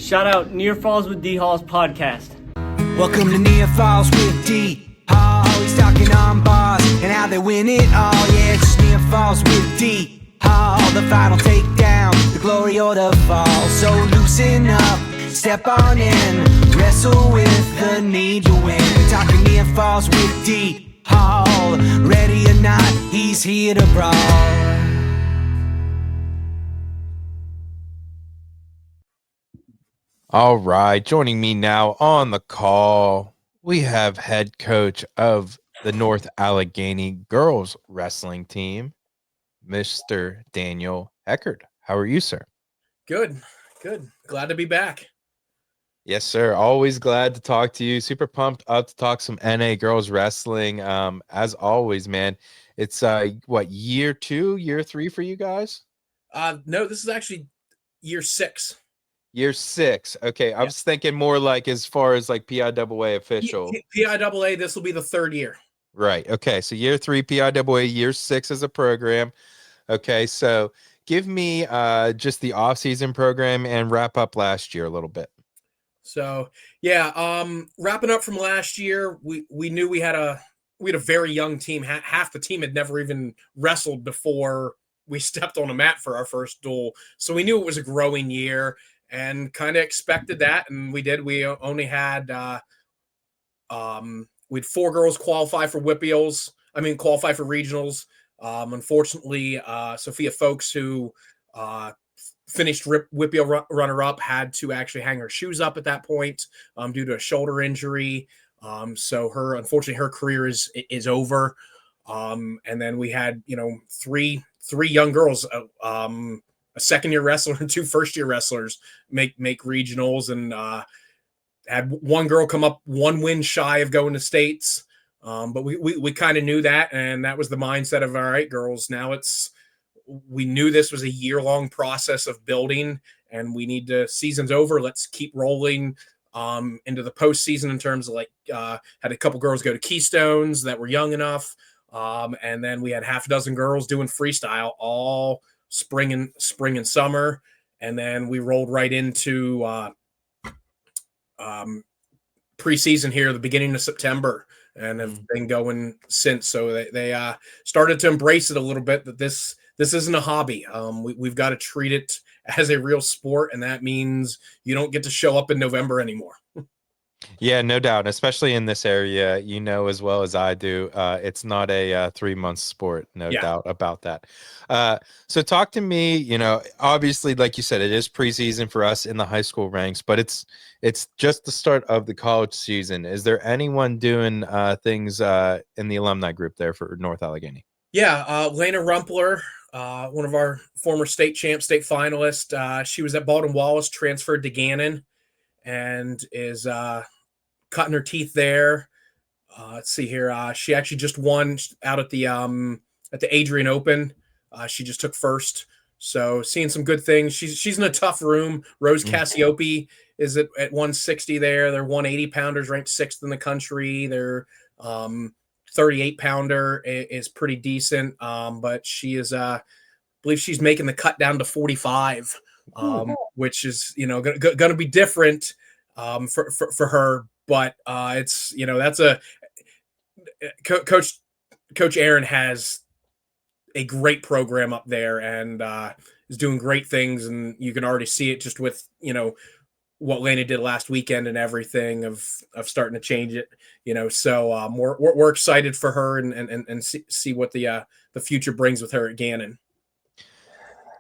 Shout out Near Falls with D Hall's podcast. Welcome to Near Falls with D Hall. He's talking on bars and how they win it all. Yeah, it's just Near Falls with D Hall. The final takedown, the glory or the fall. So loosen up, step on in, wrestle with the need to win. Talking Near Falls with D Hall. Ready or not, he's here to brawl. All right, joining me now on the call, we have head coach of the North Allegheny girls wrestling team, Mr. Daniel Heckard. How are you, sir? Good. Glad to be back. Yes, sir. Always glad to talk to you. Super pumped up to talk some NA girls wrestling. As always, man, it's year 2, year 3 for you guys? No, this is actually year 6. Year 6. Okay, I was thinking more like as far as like PIAA official. PIAA, this will be the 3rd year. Right. Okay. So year 3 PIAA, year 6 as a program. Okay. So give me just the off-season program and wrap up last year a little bit. So wrapping up from last year, we knew we had a very young team. Half the team had never even wrestled before we stepped on a mat for our first duel. So we knew it was a growing year. And kind of expected that, and we did. We only had we had 4 girls qualify for WPIALs. Qualify for regionals. Unfortunately, Sophia Folks, who finished WPIAL runner-up, had to actually hang her shoes up at that point due to a shoulder injury. So unfortunately, her career is over. And then we had 3 young girls. A second-year wrestler and 2 first-year wrestlers make regionals, and had one girl come up 1 win shy of going to states. But we kind of knew that, and that was the mindset of, all right, girls, now we knew this was a year-long process of building, and we need to, season's over, let's keep rolling into the postseason in terms of had a couple girls go to Keystones that were young enough, and then we had half a dozen girls doing freestyle all spring and summer, and then we rolled right into preseason here the beginning of September, and have been going since. So they started to embrace it a little bit, that this isn't a hobby. We've got to treat it as a real sport, and that means you don't get to show up in November anymore. Yeah, no doubt, especially in this area, as well as I do, it's not a 3-month sport, no doubt about that. So talk to me, obviously, like you said, it is preseason for us in the high school ranks, but it's just the start of the college season. Is there anyone doing things in the alumni group there for North Allegheny? Yeah, Lena Rumpler, one of our former state champs, state finalist. She was at Baldwin Wallace, transferred to Gannon, and is cutting her teeth there. Let's see here. She actually just won out at the Adrian Open. She just took first. So seeing some good things. She's in a tough room. Rose Cassiope is at 160 there. They're 180 pounders, ranked 6th in the country. Their 38 pounder is pretty decent. But she is, I believe she's making the cut down to 45, which is, going to be different for her. But it's, that's Coach Aaron has a great program up there, and is doing great things. And you can already see it just with, what Lena did last weekend and everything of starting to change it, so we're excited for her and see what the future brings with her at Gannon.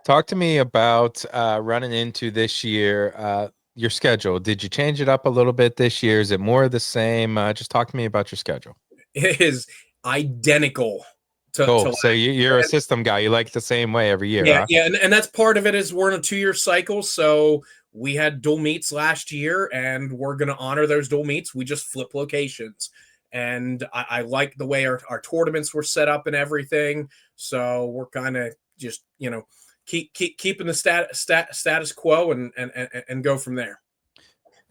Talk to me about running into this year, your schedule. Did you change it up a little bit this year? Is it more of the same? Just talk to me about your schedule. It is identical to so you're a system guy. You like the same way every year. Yeah, huh? yeah, and that's part of it. Is we're in a 2-year cycle, so we had dual meets last year, and we're going to honor those dual meets. We just flip locations, and I like the way our tournaments were set up and everything. So we're kind of just keeping the status quo and go from there.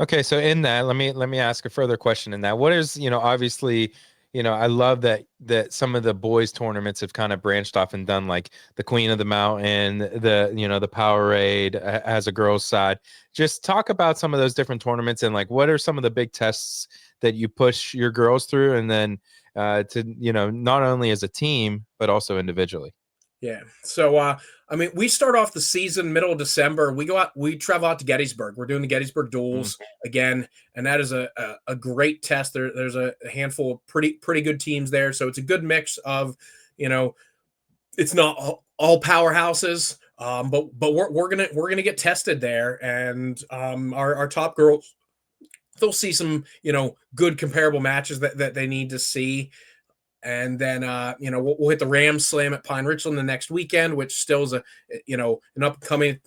Okay, so in that, let me ask a further question. In that, what is obviously I love that some of the boys tournaments have kind of branched off and done like the Queen of the Mountain, the Powerade has a girls side. Just talk about some of those different tournaments and like what are some of the big tests that you push your girls through, and then to not only as a team but also individually. Yeah. So, I mean, we start off the season middle of December. We travel out to Gettysburg. We're doing the Gettysburg duels again, and that is a great test. There's a handful of pretty good teams there. So it's a good mix of, it's not all powerhouses, but we're gonna get tested there, and our top girls, they'll see some good comparable matches that they need to see. And then we'll hit the Rams Slam at Pine Richland the next weekend, which still is an upcoming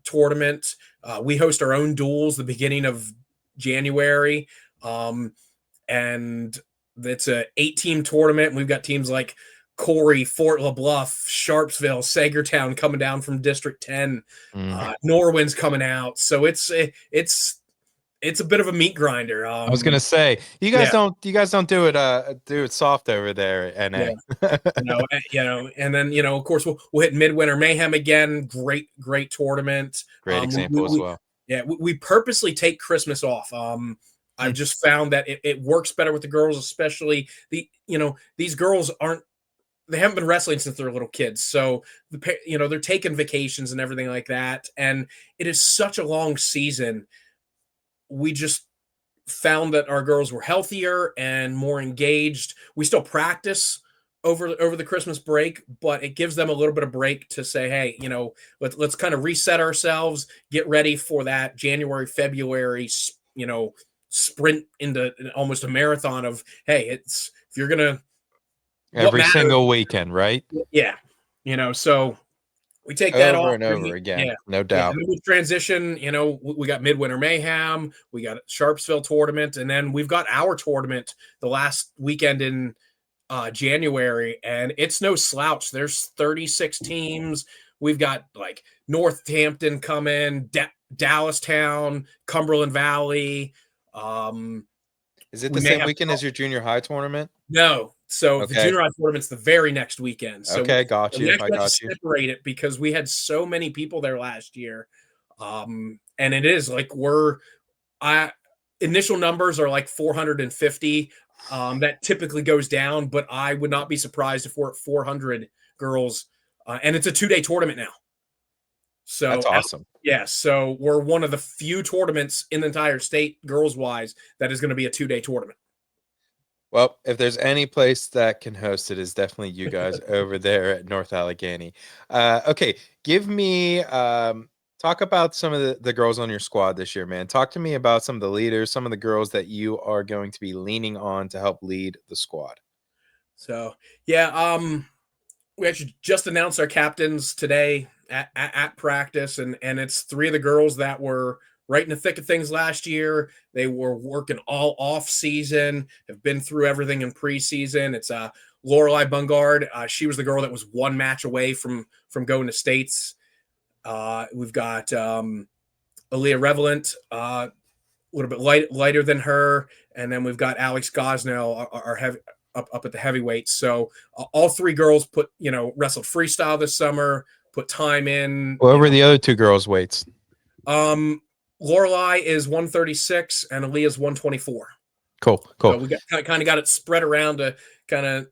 tournament. We host our own duels the beginning of January, and it's a 8-team tournament. We've got teams like Corey, Fort LaBluff, Sharpsville, Sagertown coming down from District 10. Norwin's coming out, so it's a bit of a meat grinder. I was gonna say you guys don't do it soft over there at NA. And then of course we'll hit Midwinter Mayhem again. Great tournament. Great example as well. Yeah, we purposely take Christmas off. I've just found that it works better with the girls, especially these girls they haven't been wrestling since they're little kids, so they're taking vacations and everything like that, and it is such a long season. We just found that our girls were healthier and more engaged. We still practice over the Christmas break, but it gives them a little bit of break to say, hey, let's kind of reset ourselves, get ready for that January, February, sprint into almost a marathon of, hey, if you're gonna every single weekend, right? Yeah, so we take that over off and over again, no doubt. And we transition. We got Midwinter Mayhem, we got Sharpsville tournament, and then we've got our tournament the last weekend in January, and it's no slouch. There's 36 teams. We've got like Northampton coming, Dallastown, Cumberland Valley. Is it the same weekend as your junior high tournament? No. So the junior high tournament's the very next weekend. So got you. I got you. Separate it because we had so many people there last year. And it is like initial numbers are like 450. That typically goes down, but I would not be surprised if we're at 400 girls. And it's a 2-day tournament now. So that's awesome. So we're one of the few tournaments in the entire state, girls wise, that is going to be a 2-day tournament. Well, if there's any place that can host it, is definitely you guys over there at North Allegheny. Okay, give me talk about some of the girls on your squad this year, man. Talk to me about some of the leaders, some of the girls that you are going to be leaning on to help lead the squad. So we actually just announced our captains today at practice, and it's 3 of the girls that were right in the thick of things last year. They were working all off season, have been through everything in preseason. It's Lorelei Bungard. She was the girl that was 1 match away from going to states. We've got Aaliyah Revelant, a little bit lighter than her, and then we've got Alex Gosnell, our heavy, up at the heavyweights. So all 3 girls wrestled freestyle this summer, put time in. What were the other 2 girls' weights? Lorelei is 136 and Aaliyah is 124. Cool. So we kind of got it spread around to kind of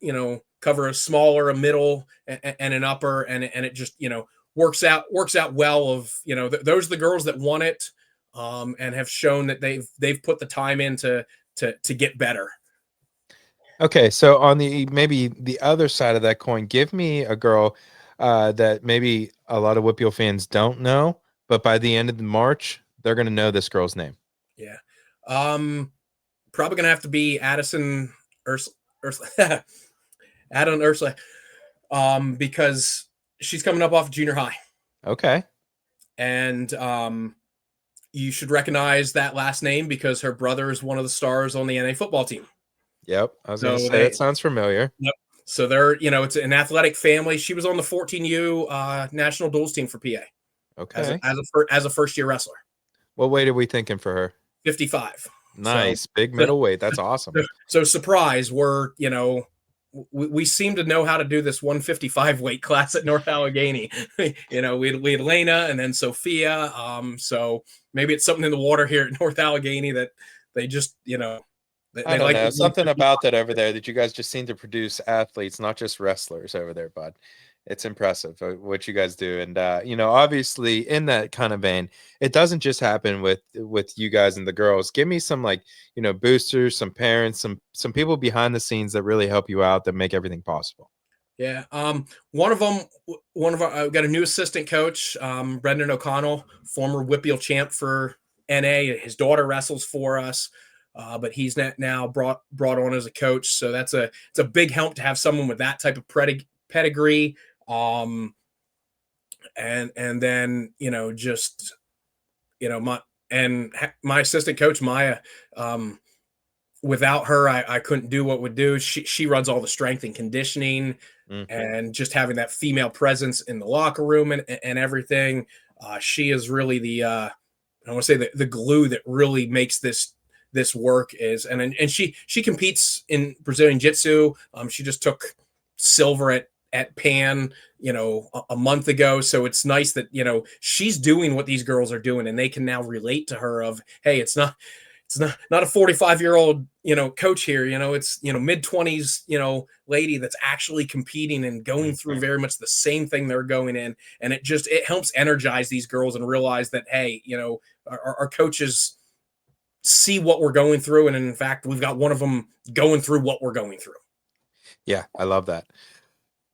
cover a smaller, a middle, and an upper, and it just works out well. Of those are the girls that won it, and have shown that they've put the time in to get better. Okay, so on maybe the other side of that coin, give me a girl that maybe a lot of WPIAL fans don't know, but by the end of March, they're going to know this girl's name. Yeah. Probably going to have to be Addison Ursula. Addison Ursula. Because she's coming up off junior high. Okay. And you should recognize that last name because her brother is one of the stars on the NA football team. Yep. I was going to say it sounds familiar. Yep. So they're, it's an athletic family. She was on the 14U national duels team for PA. Okay. As a first year wrestler. What weight are we thinking for her? 55. Nice. Big So, middleweight. That's awesome. so surprise, we're, we seem to know how to do this 155 weight class at North Allegheny. We had Lena and then Sophia. So maybe it's something in the water here at North Allegheny that they just, I they don't like know. the Something 155. about that over there that you guys just seem to produce athletes, not just wrestlers over there, bud. It's impressive what you guys do. And obviously in that kind of vein, it doesn't just happen with you guys and the girls. Give me some boosters, some parents, some people behind the scenes that really help you out, that make everything possible. Yeah. One of them, I've got a new assistant coach, Brendan O'Connell, former WPIAL champ for NA. His daughter wrestles for us, but he's now brought on as a coach. So it's a big help to have someone with that type of pedigree. And then, my assistant coach, Maya, without her, I couldn't do what would do. She runs all the strength and conditioning, and just having that female presence in the locker room and everything. She is really I want to say the glue that really makes this work and she competes in Brazilian Jiu-Jitsu. She just took silver at Pan, a month ago. So it's nice that, she's doing what these girls are doing and they can now relate to her of, hey, it's not a 45-year-old, coach here, it's, mid-20s, lady that's actually competing and going through very much the same thing they're going in. And it helps energize these girls and realize that, hey, our coaches see what we're going through. And in fact, we've got one of them going through what we're going through. Yeah, I love that.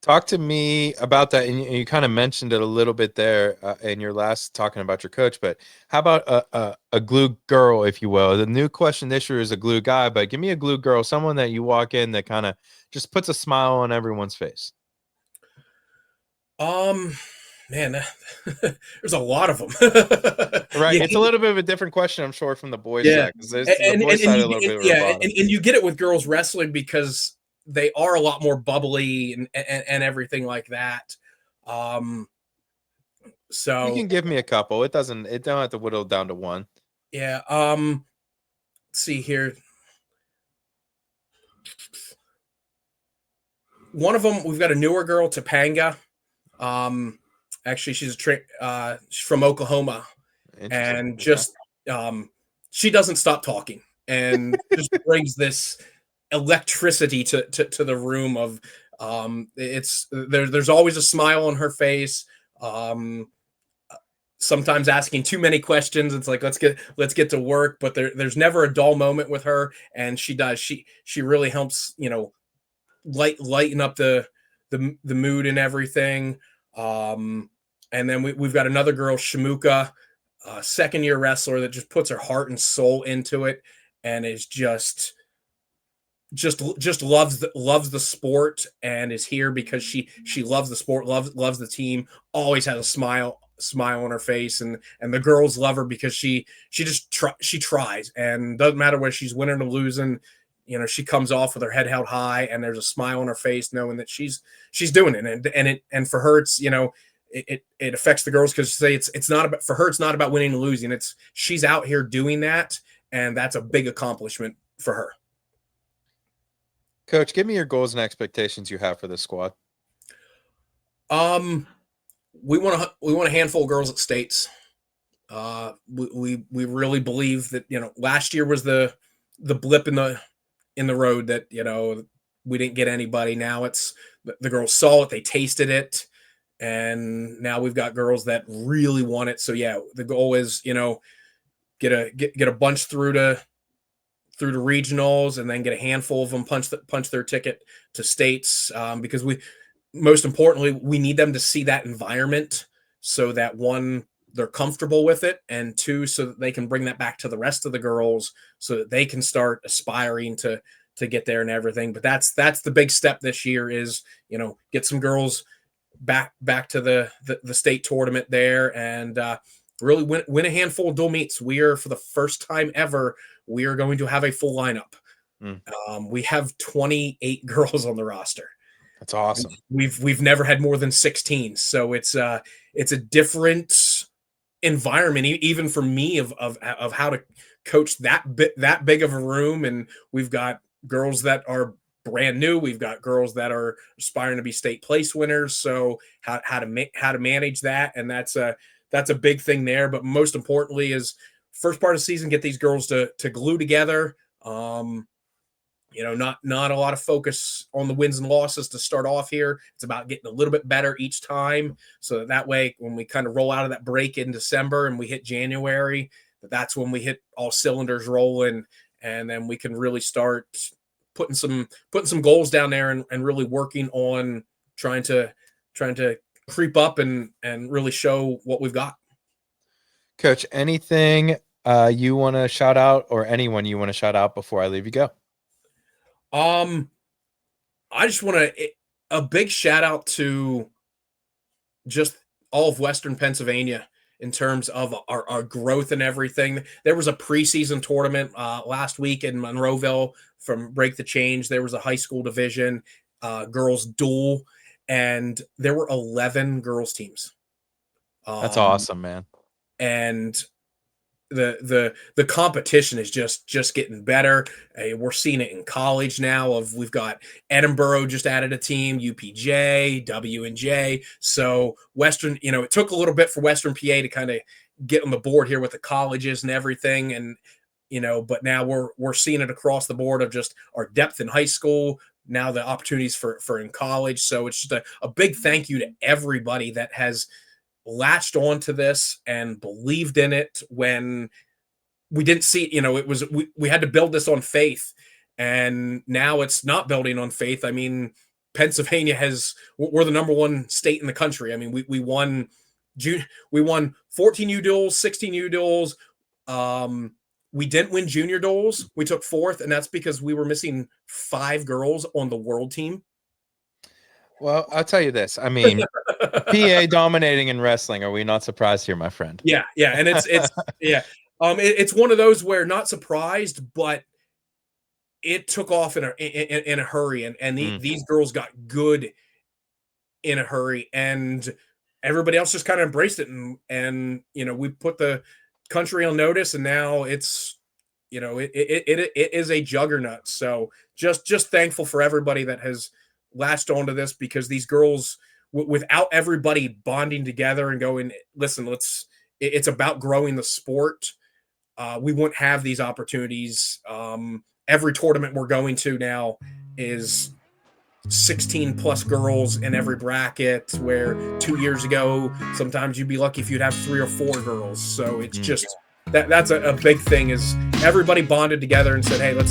Talk to me about that. And you kind of mentioned it a little bit there in your last talking about your coach, but how about a glue girl, if you will? The new question this year is a glue guy, but give me a glue girl, someone that you walk in that kind of just puts a smile on everyone's face. Man, there's a lot of them. Right. Yeah. It's a little bit of a different question, I'm sure, from the boys' Yeah. side, because the boys' side a little bit of a And you get it with girls wrestling because they are a lot more bubbly and everything like that. So you can give me a couple. It don't have to whittle down to one. yeah. See here. One of them, we've got a newer girl, Topanga. Actually, she's she's from Oklahoma, and just she doesn't stop talking and just brings this electricity to the room of there's always a smile on her face. Sometimes asking too many questions. It's like, let's get to work, but there's never a dull moment with her. And she really helps, lighten up the mood and everything. And then we've got another girl, Shamuka, second-year wrestler that just puts her heart and soul into it and is just loves the sport and is here because she loves the sport, loves the team, always has a smile on her face, and the girls love her because she tries, and doesn't matter whether she's winning or losing, she comes off with her head held high and there's a smile on her face knowing that she's doing it, and for her it's, it affects the girls because it's not about, for her it's not about winning and losing, it's she's out here doing that, and that's a big accomplishment for her. Coach, give me your goals and expectations you have for this squad. We want a handful of girls at states. We really believe that, last year was the blip in the road that, we didn't get anybody. Now it's the girls saw it, they tasted it, and now we've got girls that really want it. So yeah, the goal is, get a bunch through to regionals, and then get a handful of them punch their ticket to states, because most importantly, we need them to see that environment so that, one, they're comfortable with it, and two, so that they can bring that back to the rest of the girls so that they can start aspiring to get there and everything. But that's the big step this year is, get some girls back to the state tournament there, and really win a handful of dual meets. We are, for the first time ever, we are going to have a full lineup. We have 28 girls on the roster. That's awesome. We've never had more than 16. So it's a different environment, even for me, of how to coach that big of a room. And we've got girls that are brand new. We've got girls that are aspiring to be state place winners. So how to manage that, and that's a big thing there. But most importantly is first part of the season, get these girls to glue together. Not a lot of focus on the wins and losses to start off here. It's about getting a little bit better each time, so that way when we kind of roll out of that break in December and we hit January, that's when we hit all cylinders rolling, and then we can really start putting some goals down there and really working on trying to creep up and really show what we've got. Coach, anything you want to shout out, or anyone you want to shout out before I leave you go? I just want a big shout out to just all of Western Pennsylvania in terms of our growth and everything. There was a preseason tournament last week in Monroeville from Break the Change. There was a high school division, girls dual, and there were 11 girls teams. That's awesome, man. And the competition is just getting better. We're seeing it in college now. We've got Edinburgh just added a team, UPJ, W&J. So Western, it took a little bit for Western PA to kind of get on the board here with the colleges and everything, and but now we're seeing it across the board of just our depth in high school. Now the opportunities for in college. So it's just a big thank you to everybody that has latched onto this and believed in it when we didn't see it was we had to build this on faith, and now it's not building on faith. I mean, Pennsylvania we're the number one state in the country. I mean, we won 14 U duels, 16 U duels. We didn't win junior duels. We took 4th, and that's because we were missing 5 girls on the world team. Well, I'll tell you this. I mean, PA dominating in wrestling. Are we not surprised here, my friend? Yeah, and it's yeah. It's one of those where not surprised, but it took off in a hurry, and these girls got good in a hurry, and everybody else just kind of embraced it, and we put the country on notice, and now it's it is a juggernaut. So just thankful for everybody that has latched onto this, because these girls, without everybody bonding together and going, listen, it's about growing the sport. We wouldn't have these opportunities. Every tournament we're going to now is 16 plus girls in every bracket, where 2 years ago, sometimes you'd be lucky if you'd have 3 or 4 girls. So it's just that's a big thing, is everybody bonded together and said, hey,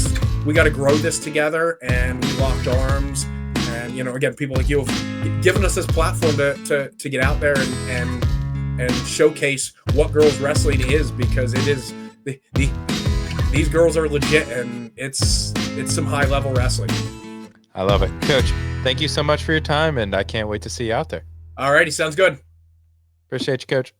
we got to grow this together, and we locked arms. And again, people like you have given us this platform to get out there and showcase what girls wrestling is, because it is these girls are legit, and it's some high level wrestling. I love it, Coach. Thank you so much for your time, and I can't wait to see you out there. All righty, sounds good. Appreciate you, Coach.